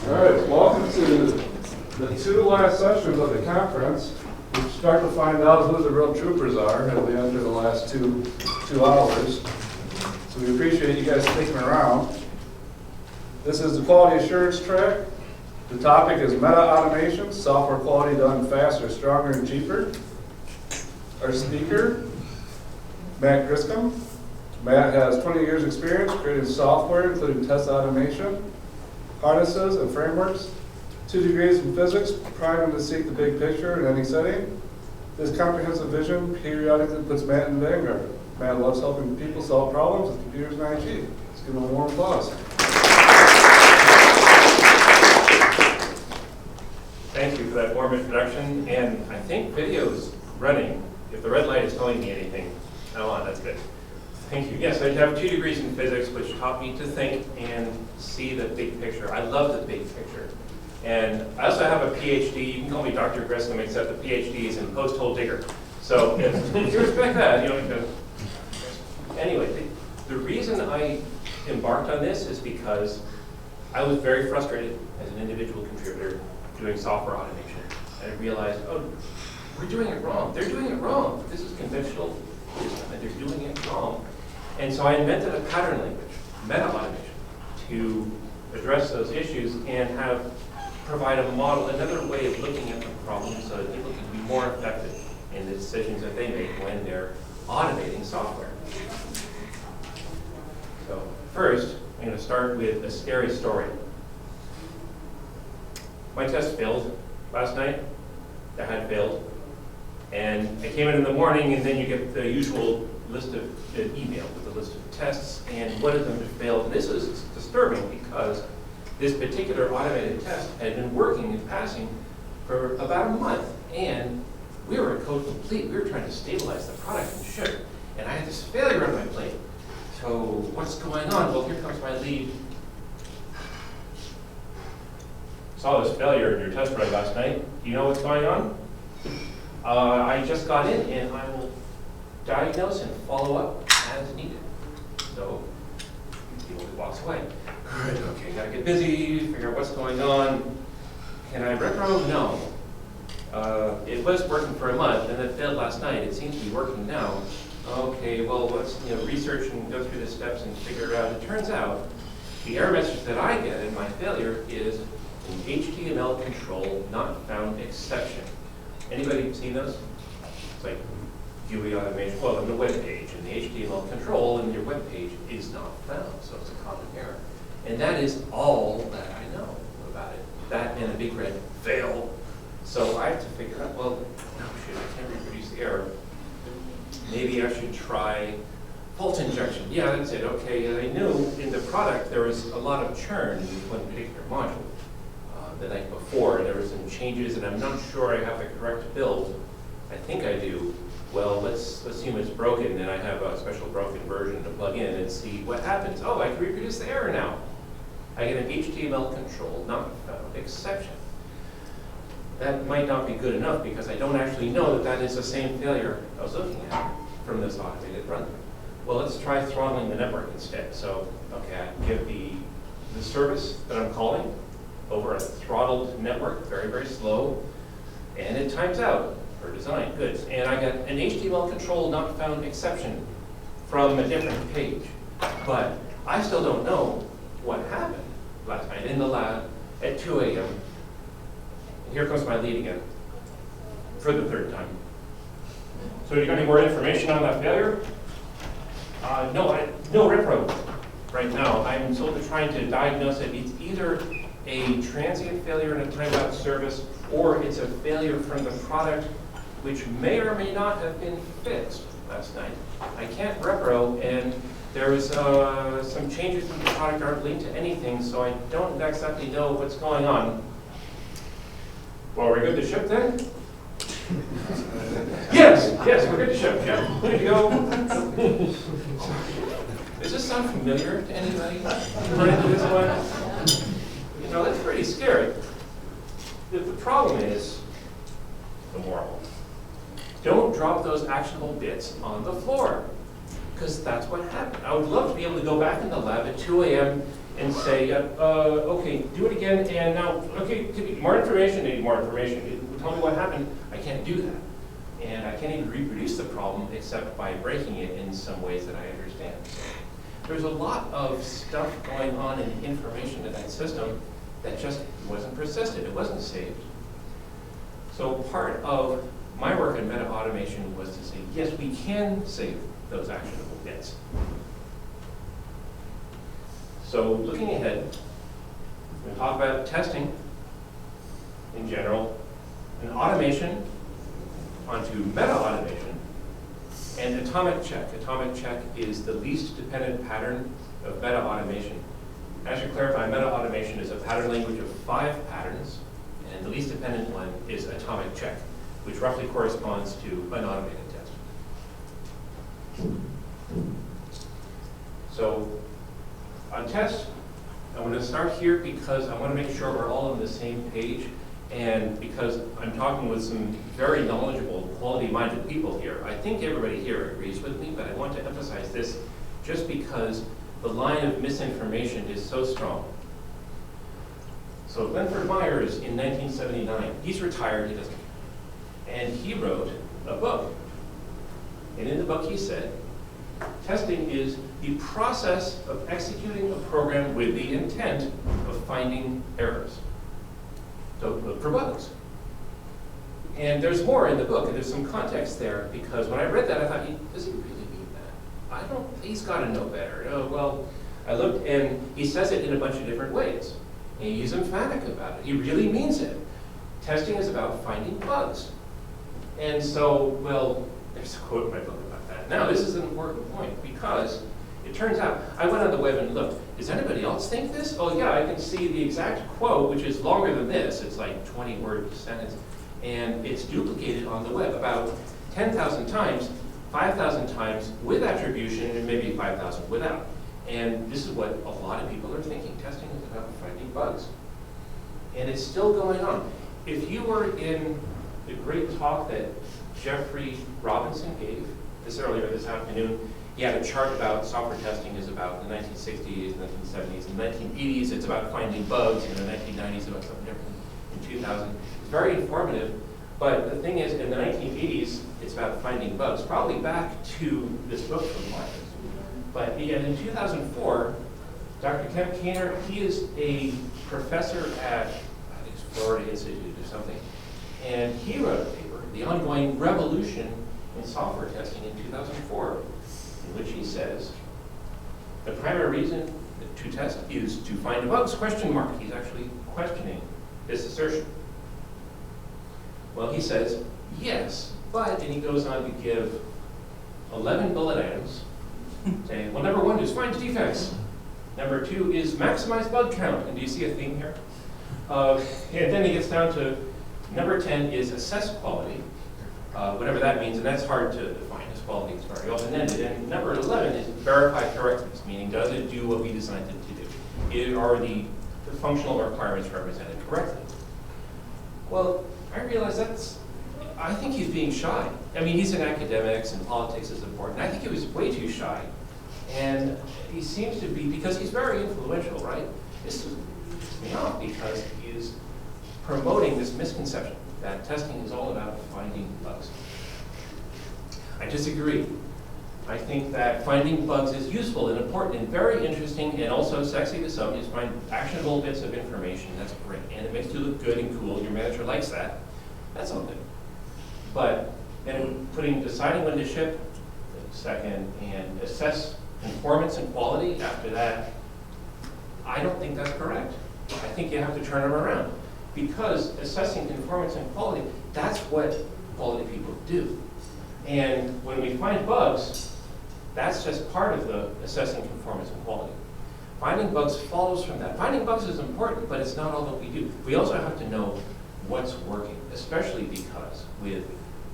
All right, welcome to the two last sessions of the conference. We start to find out who the real troopers are as we enter the last two hours. So we appreciate you guys sticking around. This is the quality assurance track. The topic is MetaAutomation, software quality done faster, stronger, and cheaper. Our speaker, Matt Griscom. Matt has 20 years experience creating software, including test automation, harnesses, and frameworks. 2 degrees in physics, primed to seek the big picture in any setting. This comprehensive vision periodically puts Matt in the vanguard. Matt loves helping people solve problems with computers and IT. Let's give him a warm applause. Thank you for that warm introduction, and I think video's running. If the red light is telling me anything, that's good. Thank you. Yes, I have 2 degrees in physics, which taught me to think and see the big picture. I love the big picture. And I also have a PhD. You can call me Dr. Griscom, except the PhD is in post-hole digger. So if you respect that, you know. Anyway, the reason I embarked on this is because I was very frustrated as an individual contributor doing software automation. And I realized, oh, we're doing it wrong. They're doing it wrong. This is conventional wisdom, and they're doing it wrong. And so I invented a pattern language, MetaAutomation, to address those issues and provide a model, another way of looking at the problem so that people can be more effective in the decisions that they make when they're automating software. So first, I'm going to start with a scary story. My test failed last night. I had failed. And I came in the morning, and then you get the usual list of email with a list of tests, and one of them had failed. And this was disturbing because this particular automated test had been working and passing for about a month, and we were at code complete. We were trying to stabilize the product and ship it, and I had this failure on my plate. So what's going on? Well, here comes my lead. Saw this failure in your test run last night. Do you know what's going on? I just got in, and I will diagnose and follow up as needed. So he walks away. Good, okay, gotta get busy, figure out what's going on. Can I retro? No. It was working for a month, and it failed last night. It seems to be working now. Okay, well, let's research and go through the steps and figure it out. It turns out the error message that I get in my failure is an HTML control not found exception. Anybody seen those? It's like GUI automation, well, on the web page, and the HTML control in your web page is not found, so it's a common error. And that is all that I know about it. That and a big red fail. So I have to figure out, well, no, shit, I can't reproduce the error. Maybe I should try fault injection. Yeah, that's it. Okay, I knew in the product there was a lot of churn in one particular module. The night before, there were some changes, and I'm not sure I have the correct build. I think I do. Well, let's assume it's broken, and I have a special broken version to plug in and see what happens. Oh, I can reproduce the error now. I get an HTML control not found exception. That might not be good enough because I don't actually know that that is the same failure I was looking at from this automated run. Well, let's try throttling the network instead. So, okay, I give the service that I'm calling over a throttled network, very, very slow, and it times out for design. Good. And I got an HTML control not found exception from a different page. But I still don't know what happened last night in the lab at 2 a.m. And here comes my lead again for the 3rd time. So you got any more information on that failure? No repro right now. I'm sort of trying to diagnose it. It's either a transient failure in a timeout service, or it's a failure from the product, which may or may not have been fixed last night. I can't repro, and there's some changes in the product aren't linked to anything, so I don't exactly know what's going on. Well, we're good to ship then? Yes, we're good to ship. Yeah, good to go. Does this sound familiar to anybody? Run into this one? That's pretty scary. The problem is the moral. Don't drop those actionable bits on the floor, because that's what happened. I would love to be able to go back in the lab at 2 a.m. and say, okay, do it again, and now, okay, need more information, tell me what happened. I can't do that. And I can't even reproduce the problem except by breaking it in some ways that I understand. So there's a lot of stuff going on in information in that system that just wasn't persisted, it wasn't saved. So part of my work in MetaAutomation was to say, yes, we can save those actionable bits. So looking ahead, we'll talk about testing in general, and automation onto MetaAutomation, and atomic check. Atomic check is the least dependent pattern of MetaAutomation. I should clarify, MetaAutomation is a pattern language of 5 patterns, and the least dependent one is atomic check, which roughly corresponds to an automated test. So on test, I want to start here because I want to make sure we're all on the same page, and because I'm talking with some very knowledgeable, quality-minded people here. I think everybody here agrees with me, but I want to emphasize this just because the line of misinformation is so strong. So Glenford Myers in 1979, he's retired, he doesn't care. And he wrote a book. And in the book he said, testing is the process of executing a program with the intent of finding errors. So look for bugs. And there's more in the book, and there's some context there, because when I read that, I thought, does he really mean that? He's got to know better. Oh, well, I looked, and he says it in a bunch of different ways. And he's emphatic about it. He really means it. Testing is about finding bugs. And so, well, there's a quote in my book about that. Now, this is an important point, because it turns out, I went on the web and looked, does anybody else think this? Oh yeah, I can see the exact quote, which is longer than this. It's like 20-word sentence. And it's duplicated on the web about 10,000 times, 5,000 times with attribution, and maybe 5,000 without. And this is what a lot of people are thinking. Testing is about finding bugs. And it's still going on. If you were in the great talk that Jeffrey Robinson gave earlier this afternoon, he had a chart about software testing is about the 1960s, 1970s, and 1980s. It's about finding bugs. In the 1990s, about something different. In 2000, it's very informative. But the thing is, in the 1980s, it's about finding bugs. Probably back to this book from Myers. But in 2004, Dr. Kemp Kainer, he is a professor at, I think it's Florida Institute or something, and he wrote a paper, The Ongoing Revolution in Software Testing in 2004, in which he says, the primary reason to test is to find bugs, question mark. He's actually questioning this assertion. Well, he says, yes, but, and he goes on to give 11 bullet items, saying, well, number 1 is find defects. Number 2 is maximize bug count. And do you see a theme here? And then he gets down to number 10 is assess quality, whatever that means, and that's hard to define, as quality is very open-ended. And number 11 is verify correctness, meaning does it do what we designed it to do? Are the functional requirements represented correctly? Well, I realize I think he's being shy. I mean, he's in academics and politics is important. I think he was way too shy. And he seems to be, because he's very influential, right? This pisses me off because he is promoting this misconception that testing is all about finding bugs. I disagree. I think that finding bugs is useful and important and very interesting and also sexy to some. You just find actionable bits of information, that's great. And it makes you look good and cool. Your manager likes that. That's all good. But then deciding when to ship, second, and assess conformance and quality after that, I don't think that's correct. I think you have to turn them around. Because assessing conformance and quality, that's what quality people do. And when we find bugs, that's just part of the assessing conformance and quality. Finding bugs follows from that. Finding bugs is important, but it's not all that we do. We also have to know what's working, especially because with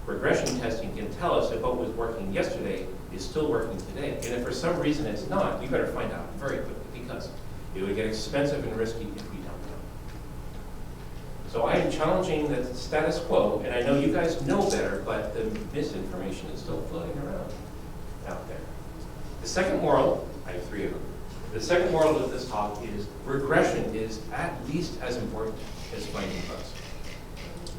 regression testing can tell us if what was working yesterday is still working today. And if for some reason it's not, we better find out very quickly because it would get expensive and risky if we don't know. So I am challenging the status quo, and I know you guys know better, but the misinformation is still floating around out there. The second moral, I have 3 of them, The second moral of this talk is regression is at least as important as finding bugs.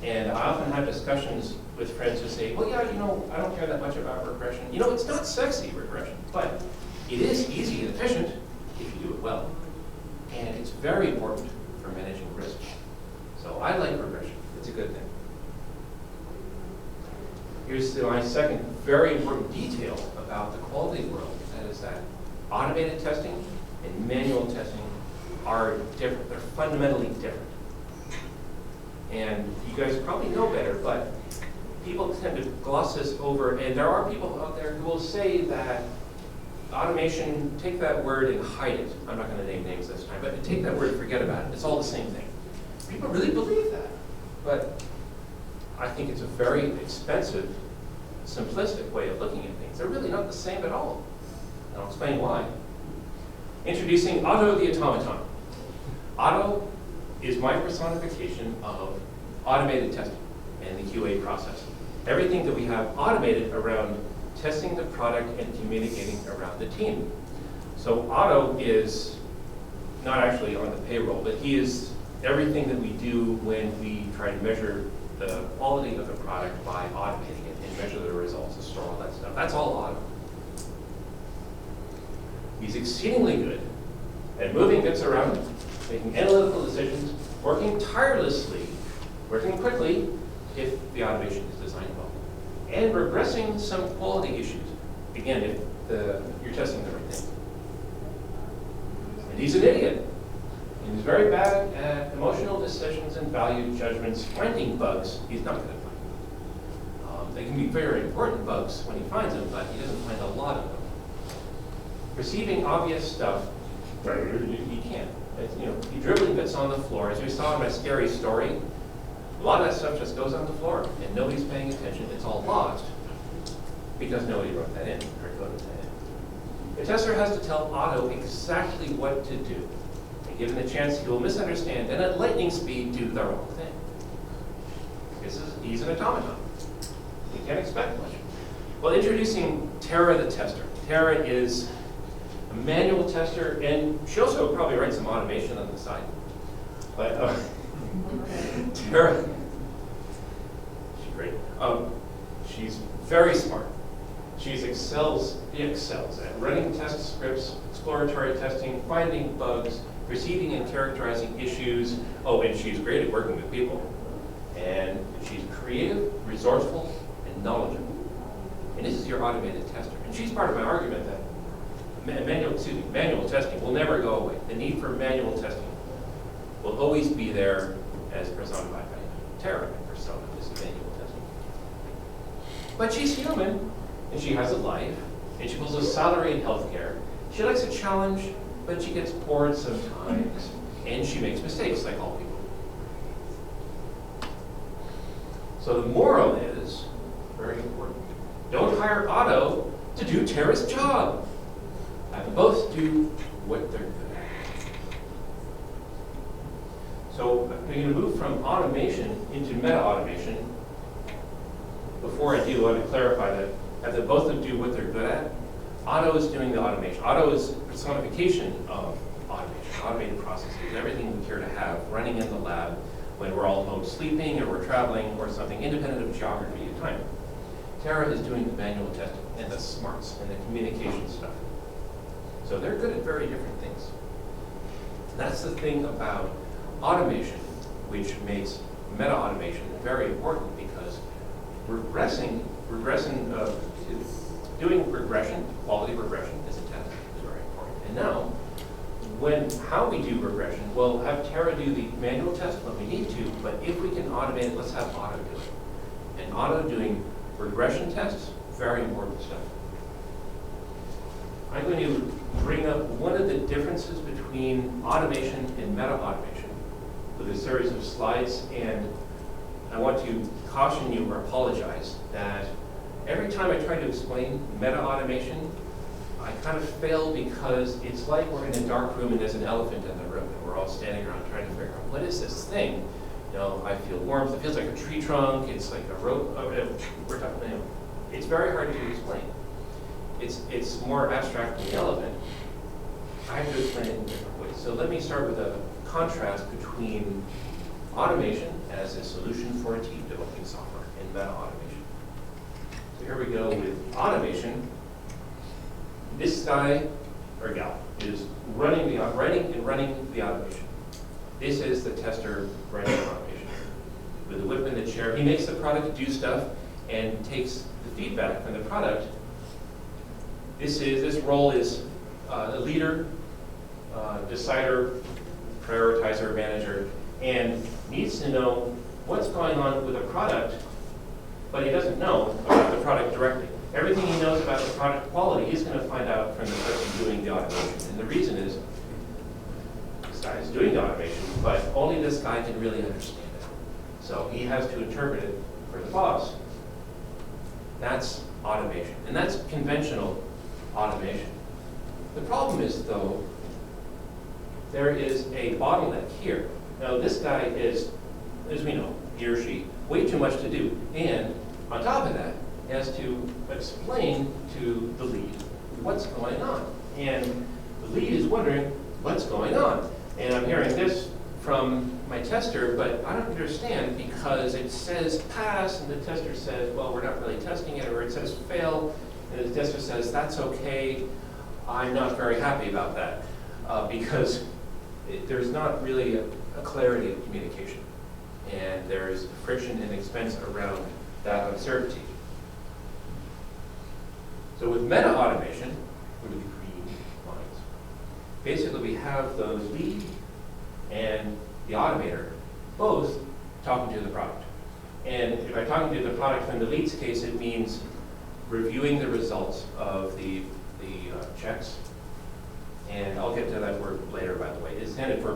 And I often have discussions with friends who say, well, yeah, you know, I don't care that much about regression. You know, it's not sexy, regression, but it is easy and efficient if you do it well. And it's very important for managing risk. So I like regression. It's a good thing. Here's my second very important detail about the quality world. That is that automated testing and manual testing are different. They're fundamentally different. And you guys probably know better, but people tend to gloss this over. And there are people out there who will say that automation, take that word and hide it. I'm not going to name names this time, but take that word and forget about it. It's all the same thing. People really believe that. But I think it's a very expensive, simplistic way of looking at things. They're really not the same at all. And I'll explain why. Introducing Otto the automaton. Otto is my personification of automated testing and the QA process. Everything that we have automated around testing the product and communicating around the team. So Otto is not actually on the payroll, but he is everything that we do when we try to measure the quality of the product by automating it and measure the results and store all that stuff. That's all Otto. He's exceedingly good at moving bits around, making analytical decisions, working tirelessly, working quickly if the automation is designed well, and regressing some quality issues, again, if you're testing the right thing. And he's an idiot. And he's very bad at emotional decisions and value judgments. Finding bugs, he's not good at finding. They can be very important bugs when he finds them, but he doesn't find a lot of them. Perceiving obvious stuff, he can't. He dribbling bits on the floor. As we saw in my scary story, a lot of that stuff just goes on the floor, and nobody's paying attention. It's all lost because nobody wrote that in or coded that in. The tester has to tell Otto exactly what to do. And given the chance, he will misunderstand and at lightning speed do the wrong thing. He's an automaton. You can't expect much. Well, introducing Tara the tester. Tara is a manual tester, and she also probably writes some automation on the side. But Tara, she's great. She's very smart. She excels at running test scripts, exploratory testing, finding bugs, perceiving and characterizing issues. Oh, and she's great at working with people. And she's creative, resourceful, and knowledgeable. And this is your automated tester. And she's part of my argument that manual testing will never go away. The need for manual testing will always be there, as personified by Tara. Persona is manual testing. But she's human, and she has a life, and she pulls a salary in healthcare. She likes a challenge, but she gets bored sometimes, and she makes mistakes like all people. So the moral is, very important, don't hire Otto to do Tara's job. Have them both do what they're good at. So I'm going to move from automation into meta-automation. Before I do, I want to clarify that have them both do what they're good at. Otto is doing the automation. Otto is personification of automation, automated processes, everything we care to have running in the lab when we're all home sleeping or we're traveling or something independent of geography and time. Tara is doing the manual testing and the smarts and the communication stuff. So they're good at very different things. That's the thing about automation, which makes meta-automation very important, because doing regression, quality regression is a test, is very important. And now, how we do regression, we'll have Tara do the manual test when we need to, but if we can automate it, let's have Otto do it. And Otto doing regression tests, very important stuff. I'm going to bring up one of the differences between automation and meta-automation with a series of slides, and I want to caution you or apologize that every time I try to explain meta-automation, I kind of fail, because it's like we're in a dark room and there's an elephant in the room and we're all standing around trying to figure out, what is this thing? I feel warmth, it feels like a tree trunk, it's like a rope, we're talking, it's very hard to explain. It's more abstract than the elephant. I have to explain it in different ways. So let me start with a contrast between automation as a solution for a team developing software and MetaAutomation. So here we go with automation. This guy or gal is writing and running the automation. This is the tester writing automation. With the whip and the chair, he makes the product do stuff and takes the feedback from the product. This role is a leader, decider, prioritizer, manager, and needs to know what's going on with a product, but he doesn't know about the product directly. Everything he knows about the product quality, he's going to find out from the person doing the automation. And the reason is, this guy is doing the automation, but only this guy can really understand it. So he has to interpret it for the boss. That's automation, and that's conventional automation. The problem is, though, there is a bottleneck here. Now, this guy is, as we know, he or she, way too much to do. And on top of that, he has to explain to the lead what's going on. And the lead is wondering, what's going on? And I'm hearing this from my tester, but I don't understand because it says pass, and the tester says, well, we're not really testing it, or it says fail, and the tester says, that's okay. I'm not very happy about that because there's not really a clarity of communication. And there's friction and expense around that uncertainty. So with MetaAutomation, with the green lines, basically we have the lead and the automator both talking to the product. And if I'm talking to the product in the lead's case, it means reviewing the results of the checks. And I'll get to that word later, by the way. It's intended for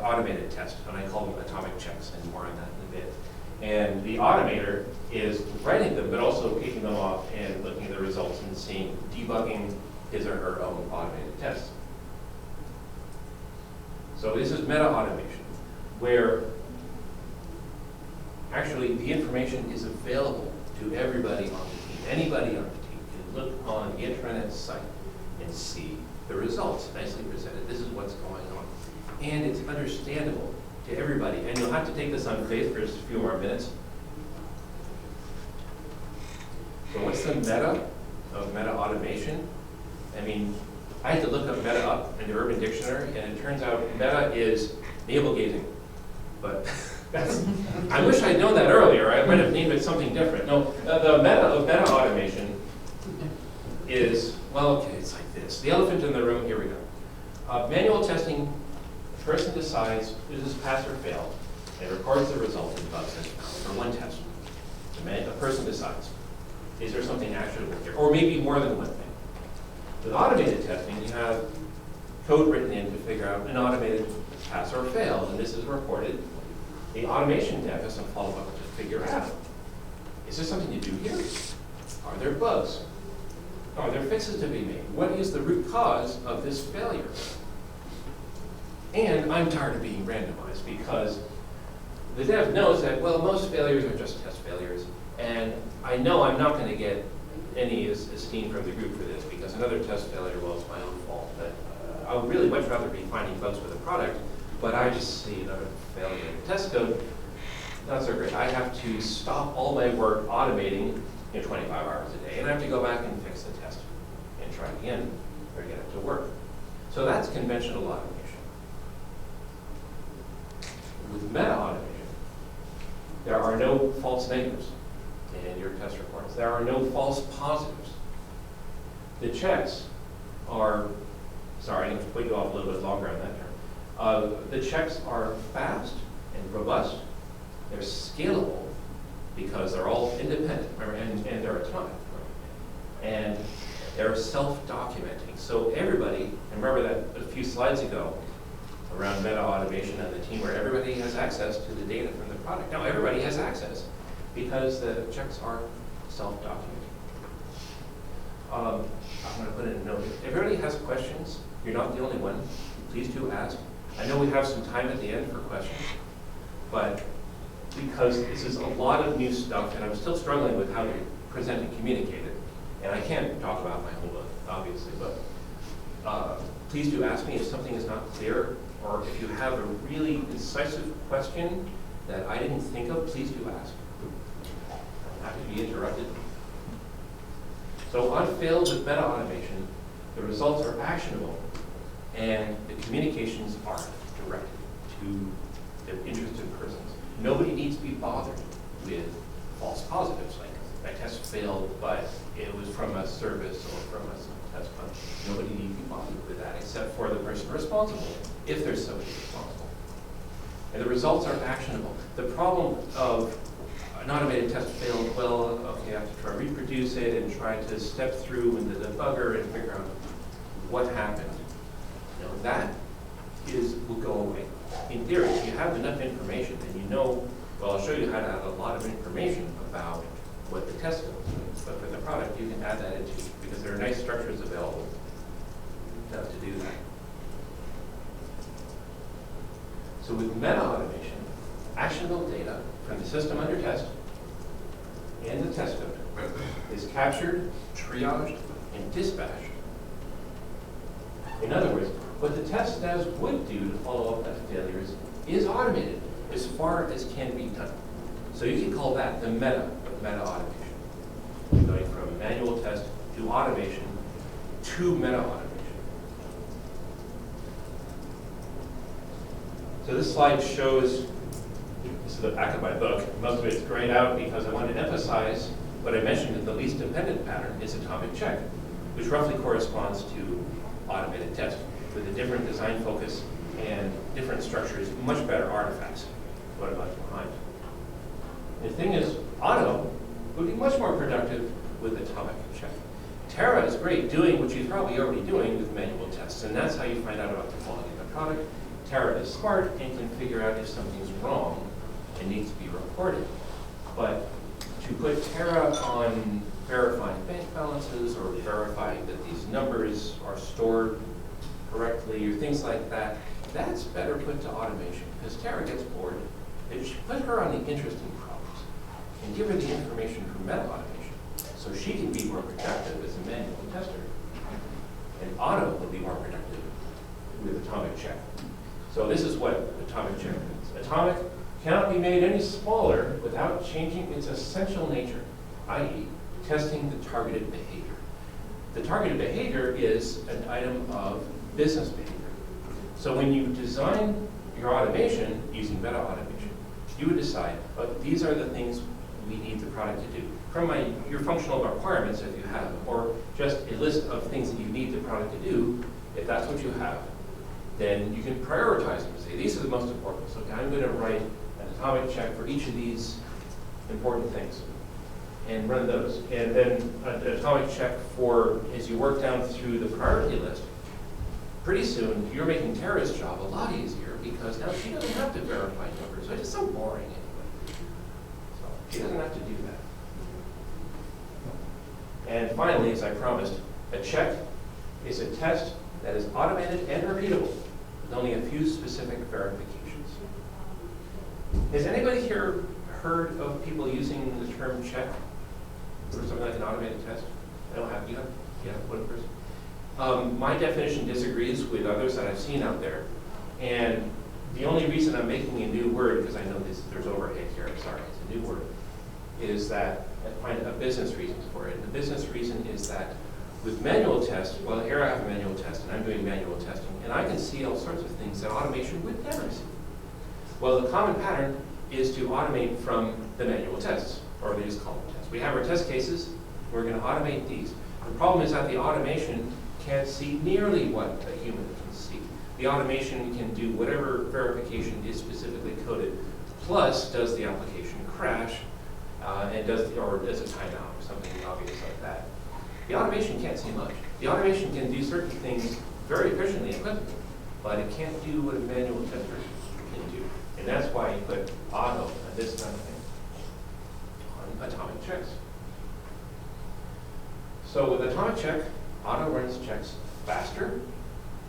automated tests, and I call them atomic checks, and more on that in a bit. And the automator is writing them, but also kicking them off and looking at the results and seeing, debugging his or her own automated tests. So this is MetaAutomation, where actually the information is available to everybody on the team. Anybody on the team can look on the intranet site and see the results nicely presented. This is what's going on. And it's understandable to everybody. And you'll have to take this on faith for just a few more minutes. So what's the meta of MetaAutomation? I mean, I had to look up meta up in the Urban Dictionary, and it turns out meta is navel gazing. But that's, I wish I'd known that earlier. I might have named it something different. No, the meta of MetaAutomation is, well, okay, it's like this. The elephant in the room, here we go. Manual testing, the person decides, is this pass or fail, and records the result in bugs and for one test. The person decides, is there something actionable here? Or maybe more than one thing. With automated testing, you have code written in to figure out an automated pass or fail, and this is reported. The automation dev has some follow-up to figure out, is there something to do here? Are there bugs? Are there fixes to be made? What is the root cause of this failure? And I'm tired of being randomized because the dev knows that, well, most failures are just test failures, and I know I'm not going to get any esteem from the group for this because another test failure, well, it's my own fault. But I would really much rather be finding bugs with a product, but I just see another failure in the test code. Not so great. I have to stop all my work automating 25 hours a day, and I have to go back and fix the test and try again or get it to work. So that's conventional automation. With MetaAutomation, there are no false negatives in your test reports. There are no false positives. The checks are, sorry, I'm going to put you off a little bit longer on that term. The checks are fast and robust. They're scalable because they're all independent, remember, and they're atomic. And they're self-documenting. So everybody, and remember that a few slides ago around MetaAutomation and the team where everybody has access to the data from the product. Now everybody has access because the checks are self-documenting. I'm going to put in a note. If everybody has questions, you're not the only one. Please do ask. I know we have some time at the end for questions, but because this is a lot of new stuff, and I'm still struggling with how to present and communicate it, and I can't talk about my whole book, obviously, but please do ask me if something is not clear, or if you have a really incisive question that I didn't think of, please do ask. I'm happy to be interrupted. So on fails with MetaAutomation, the results are actionable, and the communications are directed to the interested persons. Nobody needs to be bothered with false positives, like my test failed, but it was from a service or from a test fund. Nobody needs to be bothered with that except for the person responsible, if there's somebody responsible. And the results are actionable. The problem of an automated test failed, well, okay, I have to try to reproduce it and try to step through in the debugger and figure out what happened. You know, that will go away. In theory, if you have enough information, then you know, well, I'll show you how to add a lot of information about what the test goes with. But for the product, you can add that into, because there are nice structures available to do that. So with MetaAutomation, actionable data from the system under test and the test code is captured, triaged, and dispatched. In other words, what the test devs would do to follow up on failures is automated as far as can be done. So you can call that the meta of MetaAutomation, going from manual test to automation to MetaAutomation. So this slide shows, this is the back of my book. Most of it's grayed out because I wanted to emphasize what I mentioned that the least dependent pattern is atomic check, which roughly corresponds to automated test with a different design focus and different structures, much better artifacts. What about behind? The thing is, auto would be much more productive with atomic check. Terra is great doing what she's probably already doing with manual tests, and that's how you find out about the quality of the product. Terra is smart and can figure out if something's wrong and needs to be reported. But to put Terra on verifying bank balances or verifying that these numbers are stored correctly or things like that, that's better put to automation because Terra gets bored. It should put her on the interesting problems and give her the information from MetaAutomation so she can be more productive as a manual tester. And auto will be more productive with atomic check. So this is what atomic check means. Atomic cannot be made any smaller without changing its essential nature, i.e. testing the targeted behavior. The targeted behavior is an item of business behavior. So when you design your automation using MetaAutomation, you would decide, these are the things we need the product to do. From your functional requirements, if you have, or just a list of things that you need the product to do, if that's what you have, then you can prioritize them. Say, these are the most important. So I'm going to write an atomic check for each of these important things and run those. And then an atomic check for, as you work down through the priority list, pretty soon you're making Tara's job a lot easier because now she doesn't have to verify numbers. It's so boring anyway. So she doesn't have to do that. And finally, as I promised, a check is a test that is automated and repeatable with only a few specific verifications. Has anybody here heard of people using the term check for something like an automated test? I don't have, you have? Yeah, one person. My definition disagrees with others that I've seen out there. And the only reason I'm making a new word, because I know there's overhead here, I'm sorry, it's a new word, is that I find a business reason for it. And the business reason is that with manual tests, well, here I have a manual test, and I'm doing manual testing, and I can see all sorts of things that automation would never see. Well, the common pattern is to automate from the manual tests, or they just call them tests. We have our test cases, we're going to automate these. The problem is that the automation can't see nearly what a human can see. The automation can do whatever verification is specifically coded, plus does the application crash, and does a timeout or something obvious like that. The automation can't see much. The automation can do certain things very efficiently and quickly, but it can't do what a manual tester can do. And that's why you put auto and this kind of thing on atomic checks. So with atomic check, auto runs checks faster,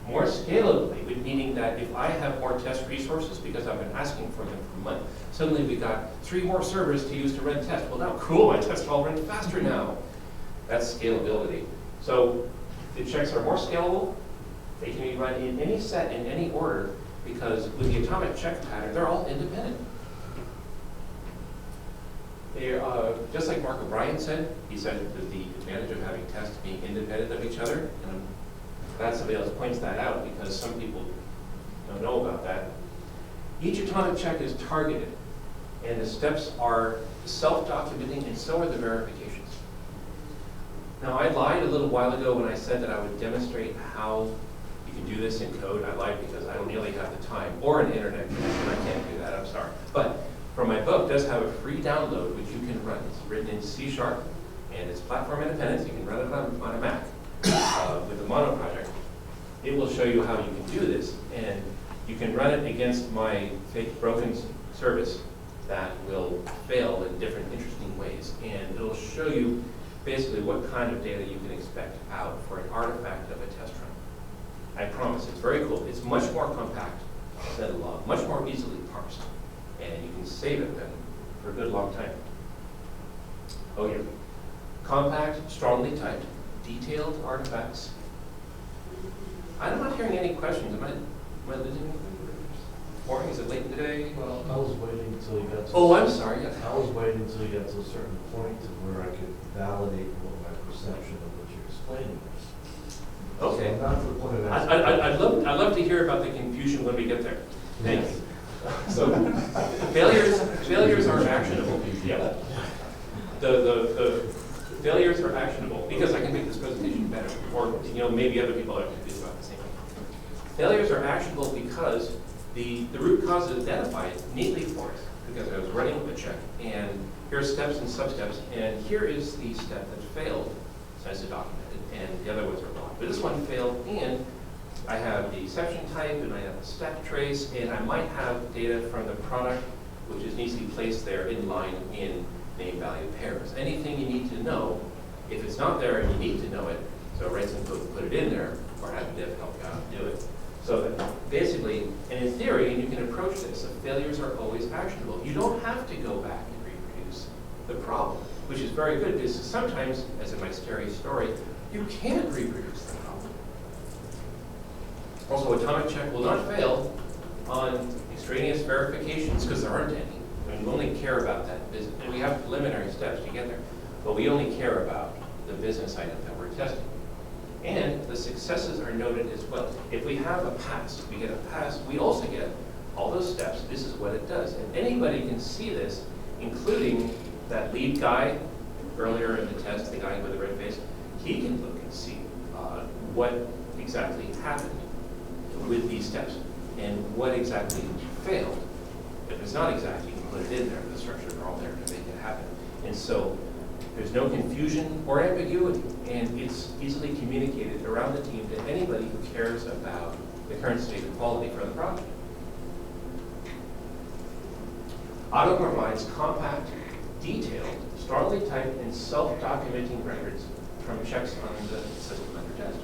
more scalably, meaning that if I have more test resources because I've been asking for them for months, suddenly we got 3 more servers to use to run tests. Well, now cool, my tests all run faster now. That's scalability. So the checks are more scalable, They can be run in any set, in any order, because with the atomic check pattern, they're all independent. They, just like Mark O'Brien said, he said that the advantage of having tests being independent of each other, and I'm glad somebody else points that out because some people don't know about that. Each atomic check is targeted, and the steps are self-documenting, and so are the verifications. Now, I lied a little while ago when I said that I would demonstrate how you can do this in code. I lied because I don't nearly have the time or an internet connection. I can't do that, I'm sorry. But from my book does have a free download which you can run. It's written in C#, and it's platform independent, so you can run it on a Mac with the Mono project. It will show you how you can do this, and you can run it against my fake broken service that will fail in different interesting ways, and it'll show you basically what kind of data you can expect out for an artifact of a test run. I promise, it's very cool. It's much more compact than a log, much more easily parsed, and you can save it then for a good long time. Oh yeah, compact, strongly typed, detailed artifacts. I'm not hearing any questions. Am I losing anything? Morning, is it late today? Well, I was waiting until you got to... Oh, I'm sorry. Yes. I was waiting until you got to a certain point to where I could validate what my perception of what you're explaining is. Okay. So not to the point of I'd love to hear about the confusion when we get there. Thank you. So failures are actionable. Yeah. The failures are actionable because I can make this presentation better, or maybe other people are confused about the same thing. Failures are actionable because the root cause is identified neatly for us because I was running a check, and here are steps and sub-steps, and here is the step that failed, so it's documented, and the other ones are blocked. But this one failed, and I have the exception type, and I have a step trace, and I might have data from the product, which is neatly placed there in line in name value pairs. Anything you need to know, if it's not there and you need to know it, so write some code and put it in there, or have a dev help you out do it. So that basically, and in theory, and you can approach this, the failures are always actionable. You don't have to go back and reproduce the problem, which is very good because sometimes, as in my scary story, you can't reproduce the problem. Also, atomic check will not fail on extraneous verifications because there aren't any. I mean, we only care about that business, and we have preliminary steps to get there, but we only care about the business item that we're testing. And the successes are noted as well. If we have a pass, we get a pass, we also get all those steps. This is what it does. And anybody can see this, including that lead guy earlier in the test, the guy with the red face. He can look and see what exactly happened with these steps and what exactly failed. If it's not exact, you can put it in there. The structures are all there to make it happen. And so there's no confusion or ambiguity, and it's easily communicated around the team to anybody who cares about the current state of quality for the project. Auto provides compact, detailed, strongly typed, and self-documenting records from checks on the system under test.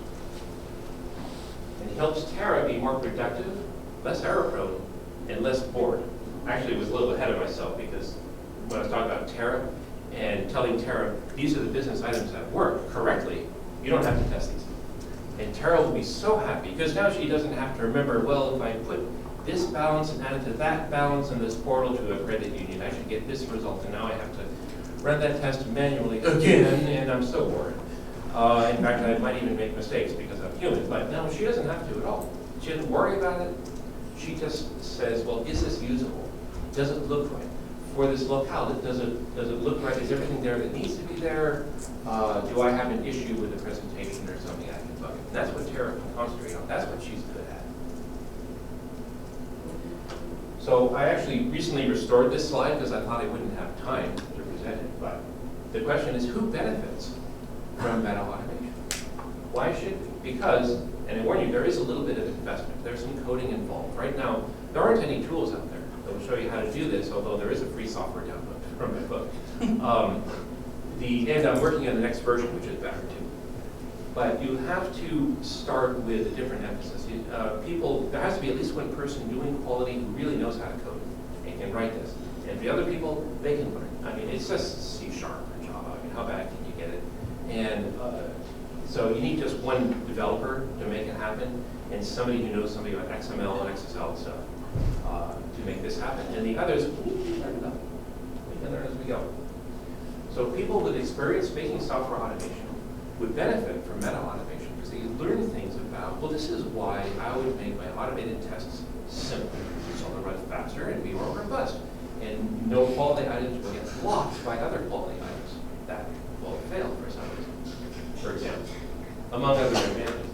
And it helps Tara be more productive, less error-prone, and less bored. Actually, I was a little ahead of myself because when I was talking about Tara, and telling Tara, these are the business items that work correctly, you don't have to test these. And Tara will be so happy, because now she doesn't have to remember, well, if I put this balance and add it to that balance in this portal to a credit union, I should get this result, and now I have to run that test manually again, and I'm so bored. In fact, I might even make mistakes because I'm human, but no, she doesn't have to at all. She doesn't worry about it. She just says, well, is this usable? Does it look right? For this locale, does it look right? Is everything there that needs to be there? Do I have an issue with the presentation or something I can bug it? And that's what Tara can concentrate on. That's what she's good at. So I actually recently restored this slide because I thought I wouldn't have time to present it. But the question is, who benefits from MetaAutomation? Why should we? Because, and I warn you, there is a little bit of investment. There's some coding involved. Right now, there aren't any tools out there that will show you how to do this, although there is a free software download from my book. And I'm working on the next version, which is better too. But you have to start with a different emphasis. There has to be at least one person doing quality who really knows how to code and can write this. And the other people, they can learn. I mean, it's just C# or Java. I mean, how bad can you get it? And So you need just one developer to make it happen, and somebody who knows something about XML and XSL stuff to make this happen. And the others, we can learn as we go. So people with experience making software automation would benefit from MetaAutomation because they learn things about, well, this is why I would make my automated tests simple, so they'll run faster and be more robust. And no quality items will get blocked by other quality items that will fail for some reason, for example, among other advantages.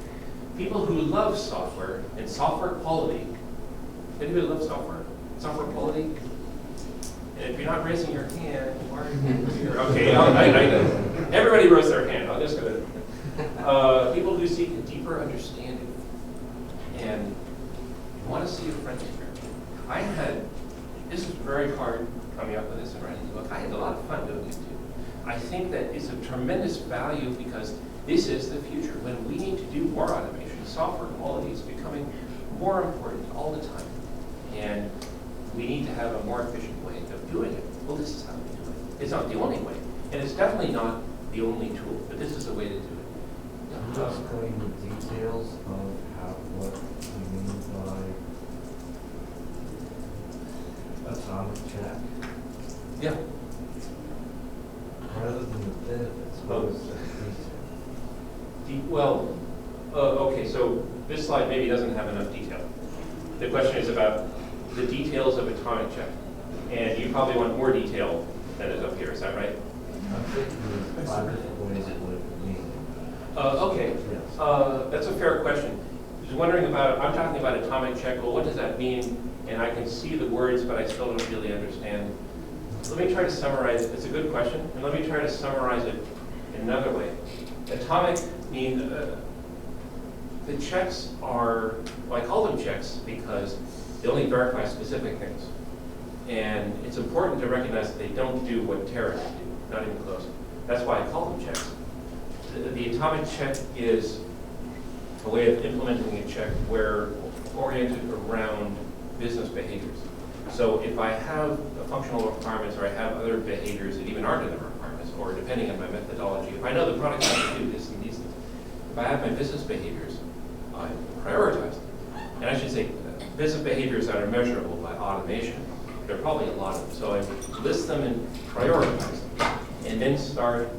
People who love software and software quality, anybody love software? Software quality? And if you're not raising your hand, why are you here? Okay, everybody rose their hand. I'm just going to. People who seek a deeper understanding and want to see a frontier. This was very hard coming up with this and writing the book. I had a lot of fun doing it too. I think that it's a tremendous value because this is the future. When we need to do more automation, software quality is becoming more important all the time. And we need to have a more efficient way of doing it. Well, this is how we do it. It's not the only way. And it's definitely not the only tool, but this is a way to do it. Just explain the details of what you mean by atomic check, Yeah. rather than the benefits. What is the detail? Well, okay, so this slide maybe doesn't have enough detail. The question is about the details of atomic check. And you probably want more detail than is up here, is that right? I'm thinking there's 5 different ways of what it would mean. Okay, Yes. that's a fair question. I was wondering about, I'm talking about atomic check, well, what does that mean? And I can see the words, but I still don't really understand. Let me try to summarize, it's a good question, and let me try to summarize it in another way. Atomic means, the checks are, well, I call them checks because they only verify specific things. And it's important to recognize that they don't do what terrorists do, not even close. That's why I call them checks. The atomic check is a way of implementing a check where oriented around business behaviors. So if I have functional requirements or I have other behaviors that even aren't in the requirements, or depending on my methodology, if I know the product has to do this and these things, if I have my business behaviors, I prioritize them. And I should say business behaviors that are measurable by automation. There are probably a lot of them. So I list them and prioritize them, and then start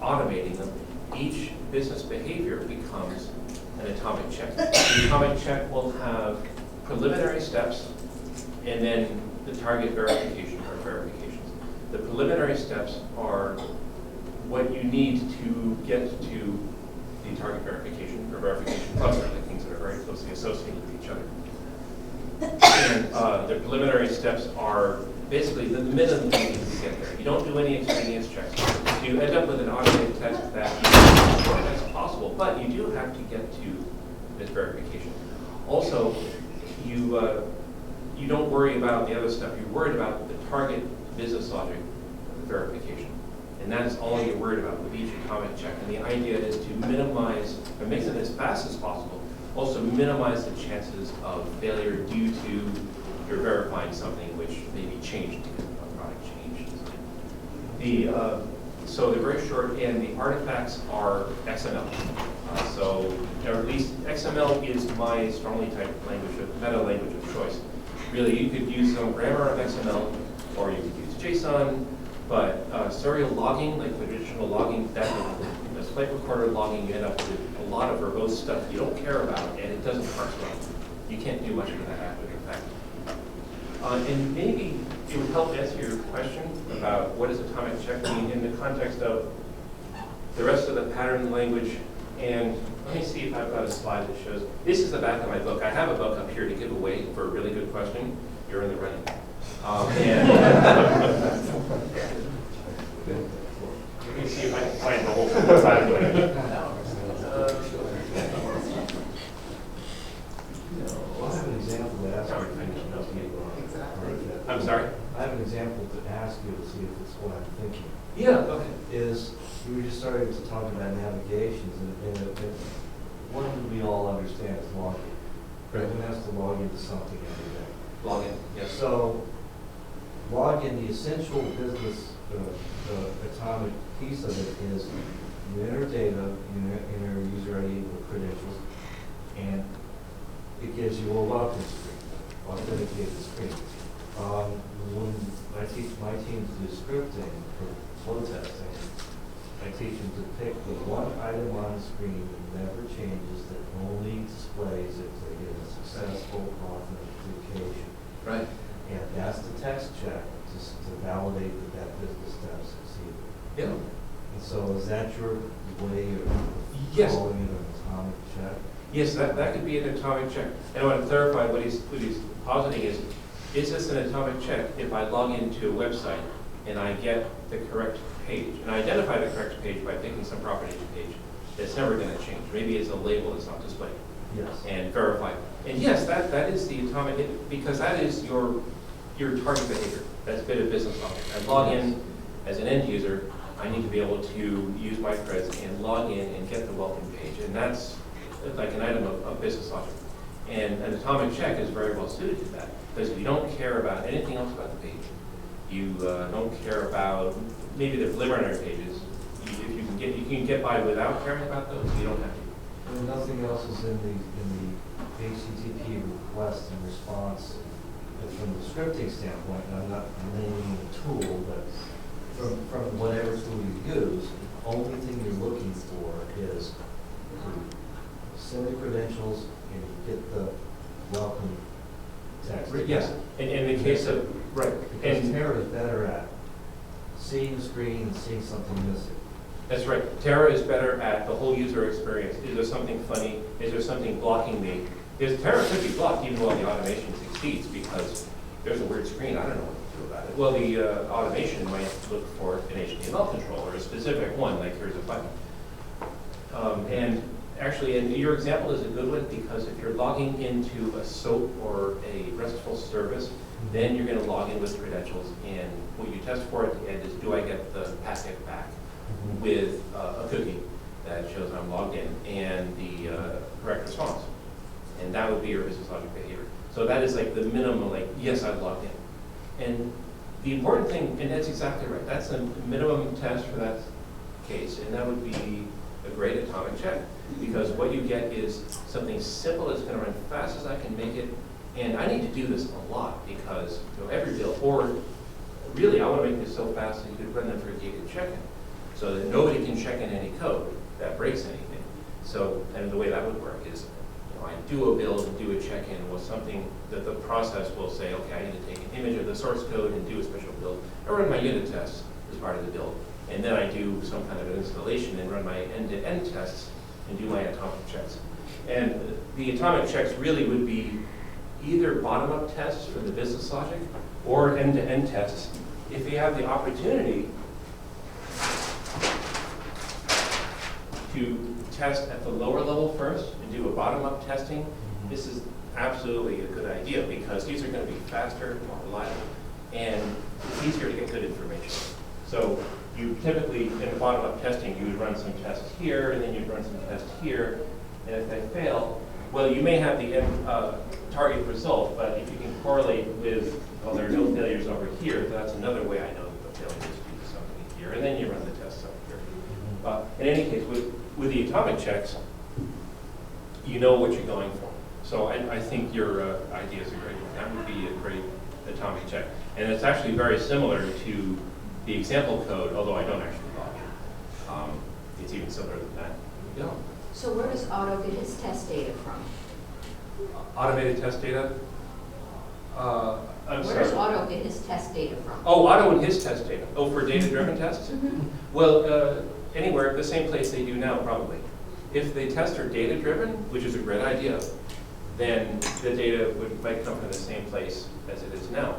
automating them. Each business behavior becomes an atomic check. The atomic check will have preliminary steps and then the target verification or verifications. The preliminary steps are what you need to get to the target verification or verification cluster, the things that are very closely associated with each other. And the preliminary steps are basically the minimum you need to get there. You don't do any experience checks. You end up with an automated test that is as short as possible, but you do have to get to this verification. Also, you don't worry about the other stuff. You're worried about the target business logic verification. And that's all you're worried about with each atomic check. And the idea is to minimize, or make it as fast as possible, also minimize the chances of failure due to you're verifying something which may be changed because a product changed. So they're very short, and the artifacts are XML. Or at least XML is my strongly typed language, meta language of choice. Really, you could use some grammar of XML, or you could use JSON, but serial logging, like the traditional logging, that flight recorder logging, you end up with a lot of verbose stuff you don't care about, and it doesn't parse well. You can't do much with that after the fact. And maybe it would help answer your question about what does atomic check mean in the context of the rest of the pattern language. And let me see if I've got a slide that shows. This is the back of my book. I have a book up here to give away for a really good question. You're in the running. Let me see if I can find the whole pattern language. Well, I have an example to ask you. I'm sorry? I have an example to ask you to see if it's what I'm thinking. Yeah, go ahead. Is you were just starting to talk about navigations, and one we all understand is logging. Right. Everyone has to log into something every day. Log in, yes. So, log in, the essential business, the atomic piece of it is you enter data, you enter user ID or credentials, and it gives you a welcome screen, authenticated screen. When I teach my team to do scripting for flow testing, I teach them to pick the one item on the screen that never changes, that only displays if they get a successful authentication. Right. And that's the text check, just to validate that that business step succeeded. Yeah. And so is that your way of Yes. calling it an atomic check? Yes, that could be an atomic check. And I want to clarify what he's positing is this an atomic check if I log into a website and I get the correct page, and I identify the correct page by picking some property page that's never going to change. Maybe it's a label that's not displayed. Yes. And verify. And yes, that is the atomic, because that is your target behavior. That's a bit of business logic. I log in as an end user, I need to be able to use my creds and log in and get the welcome page. And that's like an item of business logic. And an atomic check is very well suited to that, because if you don't care about anything else about the page, you don't care about maybe the preliminary pages. If you can get by without caring about those, you don't have to. And nothing else is in the HTTP request and response. But from the scripting standpoint, and I'm not naming the tool, but from whatever tool you use, the only thing you're looking for is to send the credentials and you get the welcome text. Yes, and in the case of, right. Because And Terra is better at seeing the screen and seeing something missing. that's right. Terra is better at the whole user experience. Is there something funny? Is there something blocking me? Because Terra could be blocked even while the automation succeeds because there's a weird screen. I don't know what to do about it. Well, the automation might look for an HTML controller, a specific one, like here's a button. And actually, and your example is a good one because if you're logging into a SOAP or a RESTful service, then you're going to log in with credentials, and what you test for at the end is, do I get the packet back with a cookie that shows I'm logged in and the correct response? And that would be your business logic behavior. So that is like the minimum, like, yes, I've logged in. And the important thing, and that's exactly right, that's a minimum test for that case, and that would be a great atomic check, because what you get is something simple that's going to run fast as I can make it. And I need to do this a lot because every build, or really I want to make this so fast that you could run them for a gated check-in so that nobody can check in any code that breaks anything. So, and the way that would work is, I do a build and do a check-in with something that the process will say, okay, I need to take an image of the source code and do a special build. I run my unit tests as part of the build. And then I do some kind of an installation and run my end-to-end tests and do my atomic checks. And the atomic checks really would be either bottom-up tests for the business logic or end-to-end tests. If you have the opportunity to test at the lower level first and do a bottom-up testing, this is absolutely a good idea because these are going to be faster, more reliable, and it's easier to get good information. So you typically, in the bottom-up testing, you would run some tests here, and then you'd run some tests here, and if they fail, well, you may have the end target result, but if you can correlate with, well, there are no failures over here, that's another way I know that the failure is due to something here, and then you run the tests up here. In any case, with the atomic checks, you know what you're going for. So I think your idea is a great one. That would be a great atomic check. And it's actually very similar to the example code, although I don't actually log it. It's even simpler than that. Yeah. So where does Otto get his test data from? Automated test data? I'm Where sorry. does Otto get his test data from? Oh, Otto and his test data. Oh, for data-driven tests? Mhm. Well, anywhere, the same place they do now, probably. If they test are data-driven, which is a great idea, then the data might come from the same place as it is now.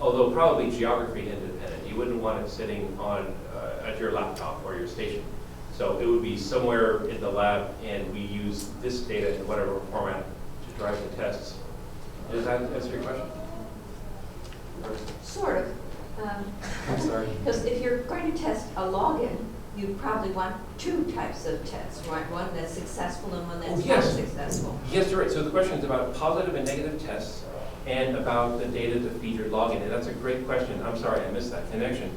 Although probably geography independent. You wouldn't want it sitting on at your laptop or your station. So it would be somewhere in the lab, and we use this data in whatever format to drive the tests. Does that answer your question? Sort of. I'm sorry. Because if you're going to test a login, you probably want two types of tests, right? One that's successful and one that's not yes. successful. Yes, you're right. So the question is about positive and negative tests and about the data to feed your login. And that's a great question. I'm sorry, I missed that connection.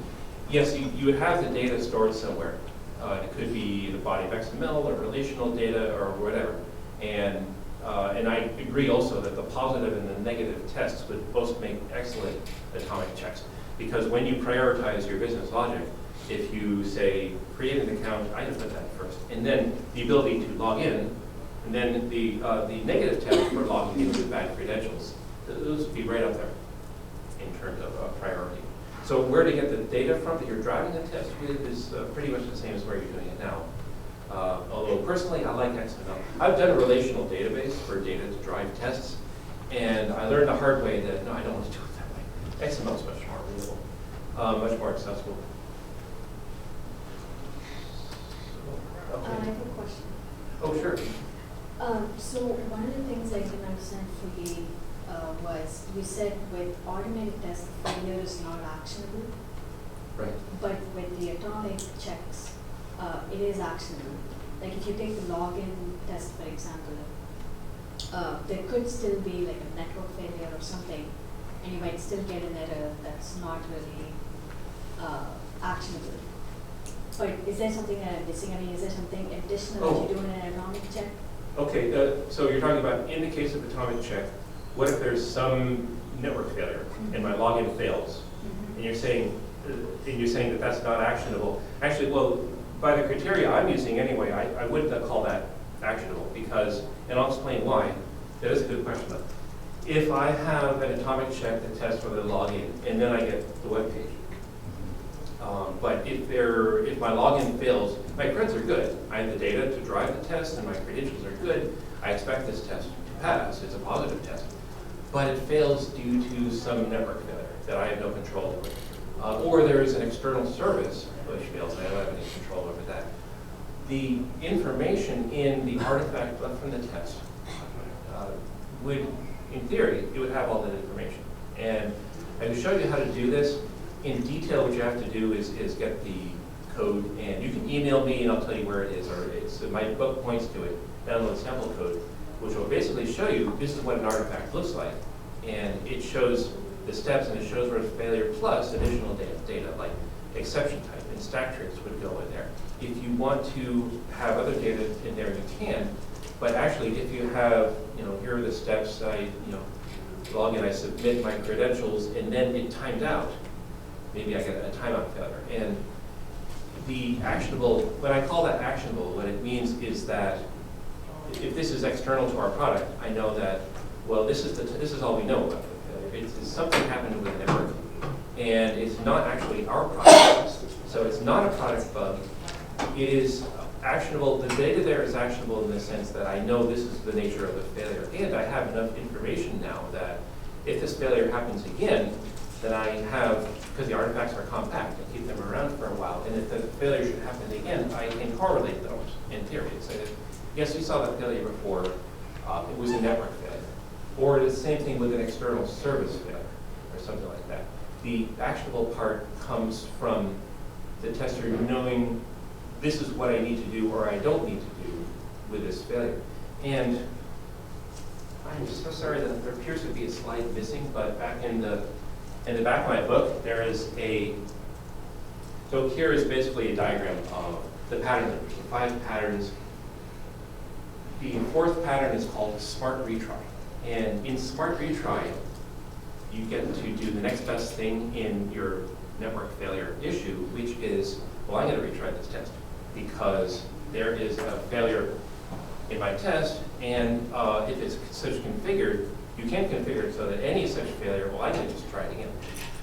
Yes, you would have the data stored somewhere. It could be the body of XML or relational data or whatever. And I agree also that the positive and the negative tests would both make excellent atomic checks. Because when you prioritize your business logic, if you say, create an account, I can put that first. And then the ability to log in, and then the negative test for logging in with bad credentials, those would be right up there in terms of priority. So where to get the data from that you're driving the test with is pretty much the same as where you're doing it now. Although personally, I like XML. I've done a relational database for data to drive tests, and I learned the hard way that, no, I don't want to do it that way. XML is much more readable, much more accessible. I have a question. Oh, sure. So one of the things I didn't understand fully was you said with automated tests, failure is not actionable, Right. but with the atomic checks, it is actionable. Like if you take the login test, for example, there could still be like a network failure or something, and you might still get an error that's not really actionable. But is there something that I'm missing? I mean, is there something additional that you do in an atomic check? Okay, so you're talking about in the case of atomic check, what if there's some network failure and my login fails? And you're saying that that's not actionable. Actually, well, by the criteria I'm using anyway, I wouldn't call that actionable because, and I'll explain why. That is a good question though. If I have an atomic check that tests whether to log in, and then I get the web page. But if my login fails, my creds are good. I have the data to drive the test and my credentials are good. I expect this test to pass. It's a positive test. But it fails due to some network failure that I have no control over. Or there is an external service which fails and I don't have any control over that. The information in the artifact left from the test would, in theory, it would have all that information. And I will show you how to do this. In detail, what you have to do is get the code, and you can email me and I'll tell you where it is, or my book points to it, download sample code, which will basically show you this is what an artifact looks like. And it shows the steps and it shows where it's failure plus additional data like exception type and stack trace would go in there. If you want to have other data in there, you can, but actually if you have, here are the steps, I log in, I submit my credentials, and then it timed out. Maybe I get a timeout failure. And the actionable, when I call that actionable, what it means is that if this is external to our product, I know that, well, this is all we know about the failure. It's something happened with the network, and it's not actually our product. So it's not a product bug. It is actionable. The data there is actionable in the sense that I know this is the nature of the failure, and I have enough information now that if this failure happens again, then I have, because the artifacts are compact, I keep them around for a while, and if the failure should happen again, I can correlate those in theory. So that, yes, we saw that failure before, it was a network failure. Or the same thing with an external service failure, or something like that. The actionable part comes from the tester knowing this is what I need to do or I don't need to do with this failure. And I'm so sorry that there appears to be a slide missing, but back in the back of my book, there is so here is basically a diagram of the pattern numbers, the 5 patterns. The 4th pattern is called smart retry. And in smart retry, you get to do the next best thing in your network failure issue, which is, well, I'm going to retry this test because there is a failure in my test, and if it's such configured, you can configure it so that any such failure, well, I can just try it again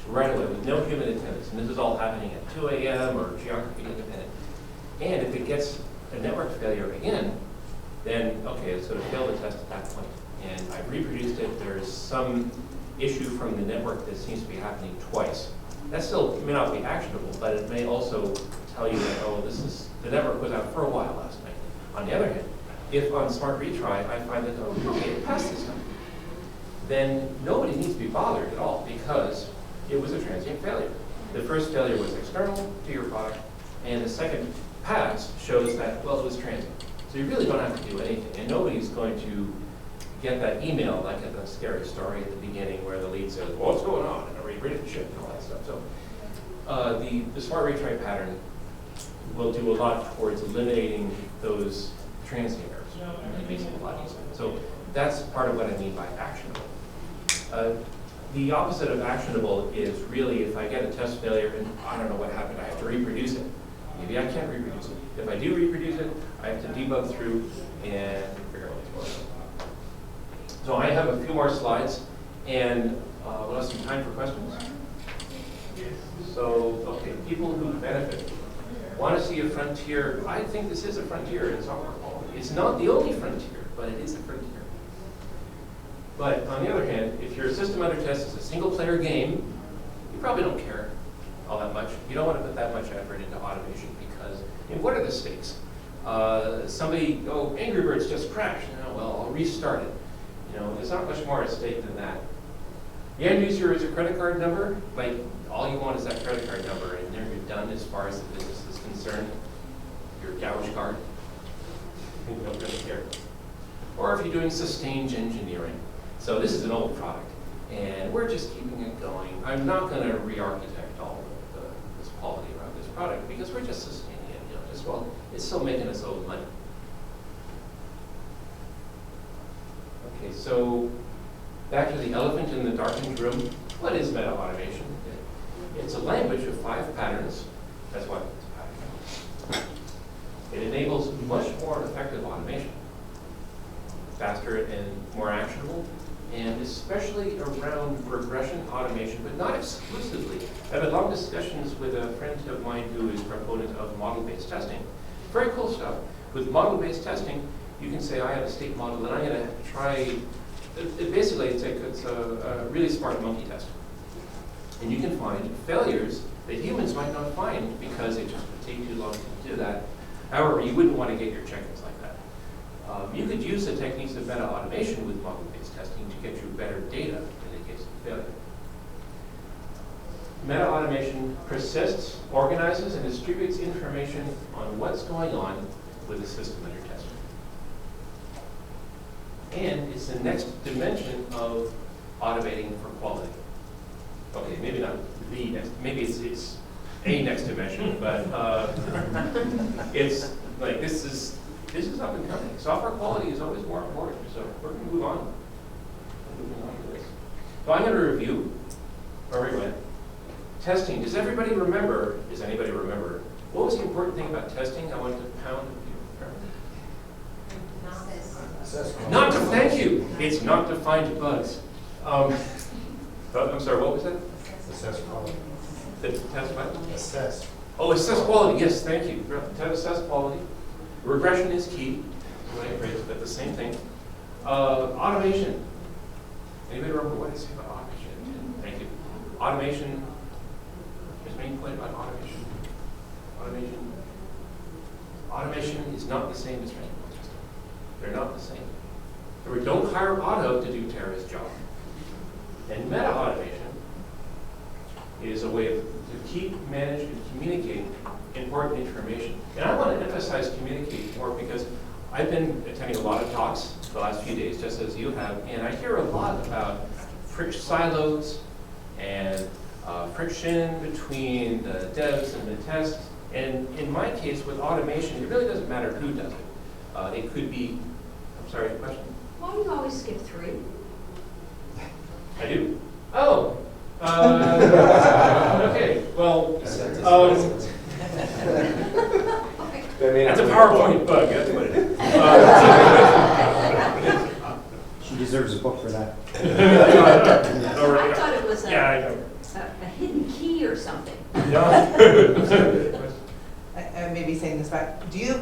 right away with no human attendance. And this is all happening at 2 a.m. or geography independent. And if it gets a network failure again, then, okay, so it failed the test at that point. And I've reproduced it. There is some issue from the network that seems to be happening twice. That still may not be actionable, but it may also tell you that, oh, the network was out for a while last night. On the other hand, if on smart retry, I find that, oh, okay, it passed this time, then nobody needs to be bothered at all because it was a transient failure. The first failure was external to your product, and the second pass shows that, well, it was transient. So you really don't have to do anything, and nobody's going to get that email like at the scary story at the beginning where the lead says, well, what's going on? And everybody ready to ship and all that stuff. So the smart retry pattern will do a lot towards eliminating those transient errors. It makes it a lot easier. So that's part of what I mean by actionable. The opposite of actionable is really if I get a test failure and I don't know what happened, I have to reproduce it. Maybe I can't reproduce it. If I do reproduce it, I have to debug through and figure out what's going on. So I have a few more slides, and we'll have some time for questions. So, okay, people who benefit want to see a frontier. I think this is a frontier in software quality. It's not the only frontier, but it is a frontier. But on the other hand, if your system under test is a single-player game, you probably don't care all that much. You don't want to put that much effort into automation because, I mean, what are the stakes? Somebody, oh, Angry Birds just crashed. Well, I'll restart it. There's not much more at stake than that. The end user is a credit card number. Like, all you want is that credit card number, and then you're done as far as the business is concerned. Your gouge card. You don't really care. Or if you're doing sustained engineering. So this is an old product, and we're just keeping it going. I'm not going to re-architect all of this quality around this product because we're just sustaining it. Just well, it's still making us owe money. Okay, so back to the elephant in the darkened room. What is MetaAutomation? It's a language of 5 patterns. That's what it's a pattern. It enables much more effective automation, faster and more actionable, and especially around regression automation, but not exclusively. I've had long discussions with a friend of mine who is a proponent of model-based testing. Very cool stuff. With model-based testing, you can say, I have a state model, and I'm going to try, basically it's a really smart monkey test. And you can find failures that humans might not find because it just would take too long to do that. However, you wouldn't want to get your check-ins like that. You could use the techniques of MetaAutomation with model-based testing to get you better data in the case of failure. MetaAutomation persists, organizes, and distributes information on what's going on with the system under test. And it's the next dimension of automating for quality. Okay, maybe not the next, maybe it's a next dimension, but it's like this is up and coming. Software quality is always more important, so we're going to move on. To this. So I'm going to review where we went. Testing. Does anybody remember what was the important thing about testing? I wanted to pound. Not to thank you. It's not to find bugs. I'm sorry. What was that? Assess quality. Test what? Assess. Oh, assess quality. Yes, thank you. Assess quality. Regression is key. But the same thing. Automation. Anybody remember what I said about automation? Thank you. Automation. There's the main point about automation. Automation is not the same as manual testing. They're not the same. So we don't hire Auto to do Tara's job. And MetaAutomation is a way to keep, manage, and communicate important information. And I want to emphasize communicate more because I've been attending a lot of talks the last few days, just as you have, and I hear a lot about silos and friction between the devs and the tests. And in my case, with automation, it really doesn't matter who does it. It could be, I'm sorry, question? Why do you always skip 3? I do? Oh. Okay, well, that's a PowerPoint bug, that's what it is. She deserves a book for that. I thought it was Yeah, I know. a hidden key or something. I may be saying this back. Do you have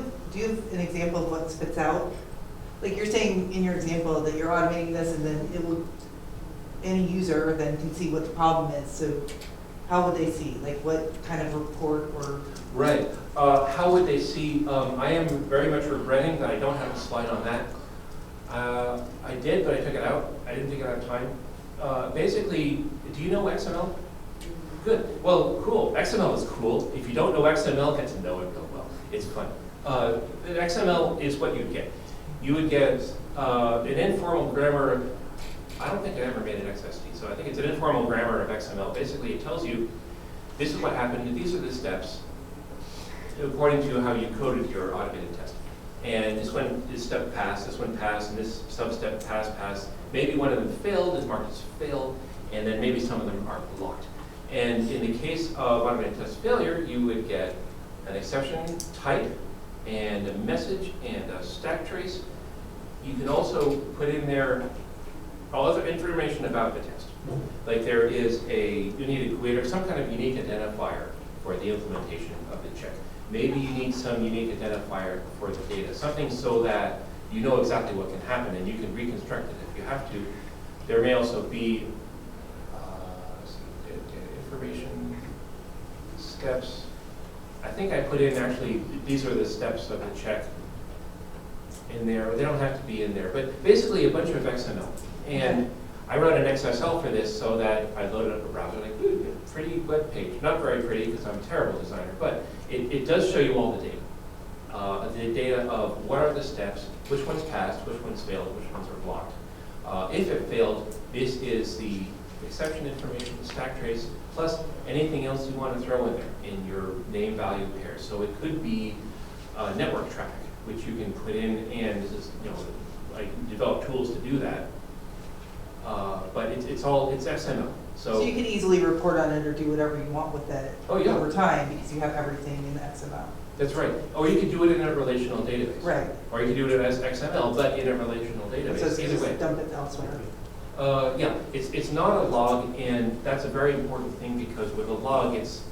an example of what spits out? Like you're saying in your example that you're automating this and then it will, any user then can see what the problem is. So how would they see? Like what kind of report or? Right. How would they see? I am very much regretting that I don't have a slide on that. I did, but I took it out. I didn't take it out of time. Basically, do you know XML? Good. Well, cool. XML is cool. If you don't know XML, get to know it real well. It's fun. XML is what you'd get. You would get an informal grammar. I don't think I ever made an XSD, so I think it's an informal grammar of XML. Basically, it tells you this is what happened, these are the steps. according to how you coded your automated test. And this step passed, this one passed, and this sub-step passed. Maybe one of them failed, is marked as failed, and then maybe some of them are blocked. And in the case of automated test failure, you would get an exception type and a message and a stack trace. You can also put in there all other information about the test. Like you need to create some kind of unique identifier for the implementation of the check. Maybe you need some unique identifier for the data, something so that you know exactly what can happen and you can reconstruct it if you have to. There may also be information steps. I think I put in actually, these are the steps of the check in there. They don't have to be in there, but basically a bunch of XML. And I wrote an XSL for this so that I loaded up a browser, like, ooh, pretty web page. Not very pretty because I'm a terrible designer, but it does show you all the data. The data of what are the steps, which ones passed, which ones failed, which ones are blocked. If it failed, this is the exception information, the stack trace, plus anything else you want to throw in there in your name value pair. So it could be network traffic, which you can put in, and this is, I develop tools to do that. But it's XML. So you can easily report on it or do whatever you want with it Oh, yeah. over time because you have everything in the XML. That's right. Or you could do it in a relational database. Right. Or you could do it as XML, but in a relational database. So it's Either way. just dump it elsewhere. Yeah, it's not a log, and that's a very important thing because with a log, it's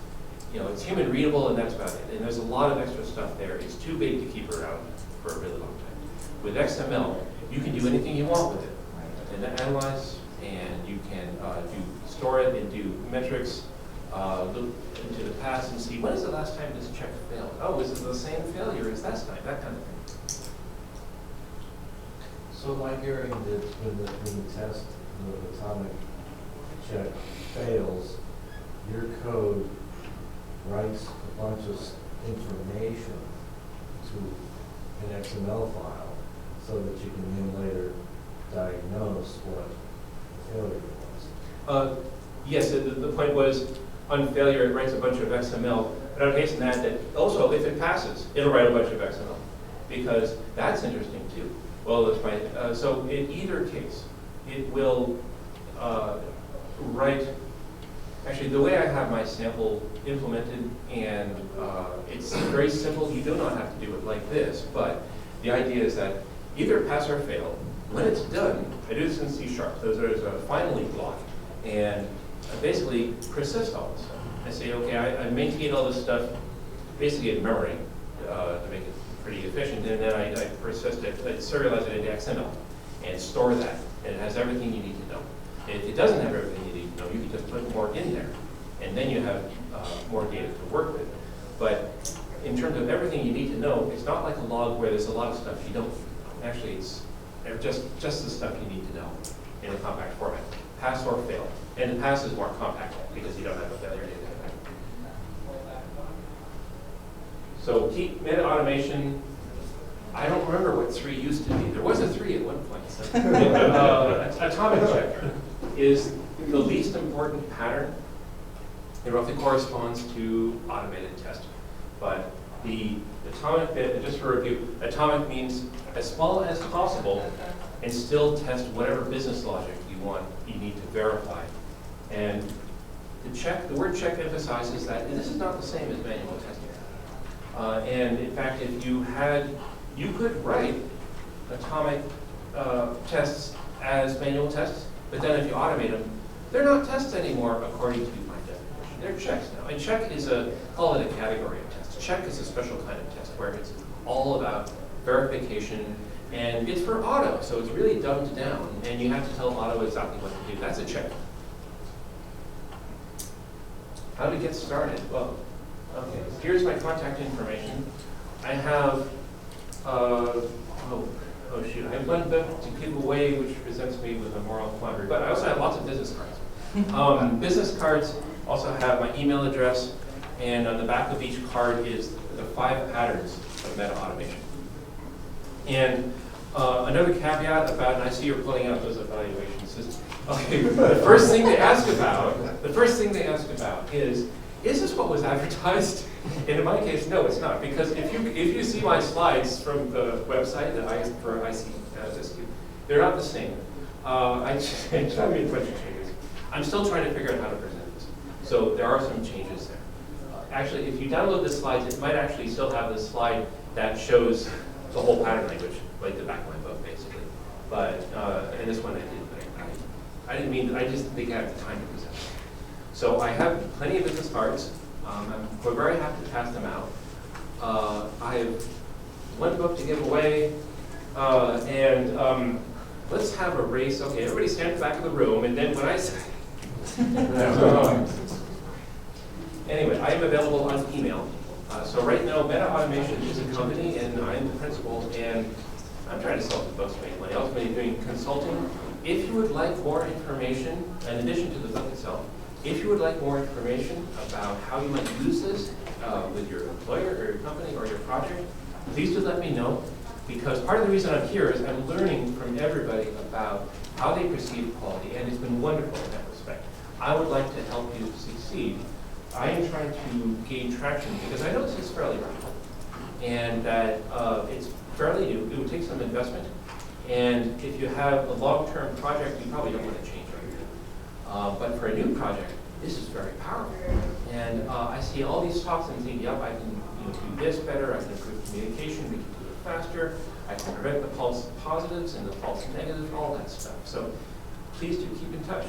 human readable, and that's about it. And there's a lot of extra stuff there. It's too big to keep around for a really long time. With XML, you can do anything you want with it, and analyze, and you can store it and do metrics, look into the past and see when is the last time this check failed. Oh, is it the same failure as last time? That kind of thing. So am I hearing that when the test, the atomic check fails, your code writes a bunch of information to an XML file so that you can then later diagnose what the failure was? Yes, the point was on failure, it writes a bunch of XML. But I'd hasten that also, if it passes, it'll write a bunch of XML because that's interesting too. Well, that's fine. So in either case, it will write, actually the way I have my sample implemented, and it's very simple. You do not have to do it like this, but the idea is that either pass or fail. When it's done, I do this in C#. So there's a finally block, and I basically persist all this stuff. I say, okay, I maintain all this stuff basically in memory to make it pretty efficient, and then I persist it, I serialize it into XML and store that, and it has everything you need to know. And if it doesn't have everything you need to know, you can just put more in there, and then you have more data to work with. But in terms of everything you need to know, it's not like a log where there's a lot of stuff you don't. Actually, it's just the stuff you need to know in a compact format. Pass or fail. And the pass is more compact because you don't have a failure data. So keep MetaAutomation. I don't remember what 3 used to be. There was a 3 at one point. So, atomic check is the least important pattern. It roughly corresponds to automated test. But the atomic bit, just for review, atomic means as small as possible and still test whatever business logic you need to verify. And the word check emphasizes that this is not the same as manual testing. And in fact, if you could write atomic tests as manual tests, but then if you automate them, they're not tests anymore according to my definition. They're checks now. And check is call it a category of tests. Check is a special kind of test where it's all about verification, and it's for auto, so it's really dumbed down, and you have to tell auto exactly what to do. That's a check. How to get started? Well, okay, here's my contact information. I have, oh shoot, I have one book to give away, which presents me with a moral quandary, but I also have lots of business cards. Business cards also have my email address, and on the back of each card is the 5 patterns of MetaAutomation. And another caveat about, and I see you're pulling out those evaluations, is, okay, the first thing they ask about is is this what was advertised? And in my case, no, it's not, because if you see my slides from the website that I for IC this, they're not the same. I made a bunch of changes. I'm still trying to figure out how to present this. So there are some changes there. Actually, if you download the slides, it might actually still have the slide that shows the whole pattern language, like the back of my book, basically. But and this one I didn't. I didn't mean. I just didn't think I had the time to present. So I have plenty of business cards. We're very happy to pass them out. I have one book to give away, and let's have a race. Okay, everybody stand at the back of the room, and then when I say. Anyway, I am available on email. So right now, MetaAutomation is a company, and I'm the principal, and I'm trying to sell the books to make money. Also, doing consulting. If you would like more information, in addition to the book itself, if you would like more information about how you might use this with your employer or your company or your project, please do let me know. Because part of the reason I'm here is I'm learning from everybody about how they perceive quality, and it's been wonderful in that respect. I would like to help you succeed. I am trying to gain traction because I know this is fairly radical, and that it's fairly new. It would take some investment, and if you have a long-term project, you probably don't want to change everything. But for a new project, this is very powerful. And I see all these talks and think, yep, I can do this better. I can improve communication. We can do it faster. I can prevent the false positives and the false negatives, all that stuff. So please do keep in touch.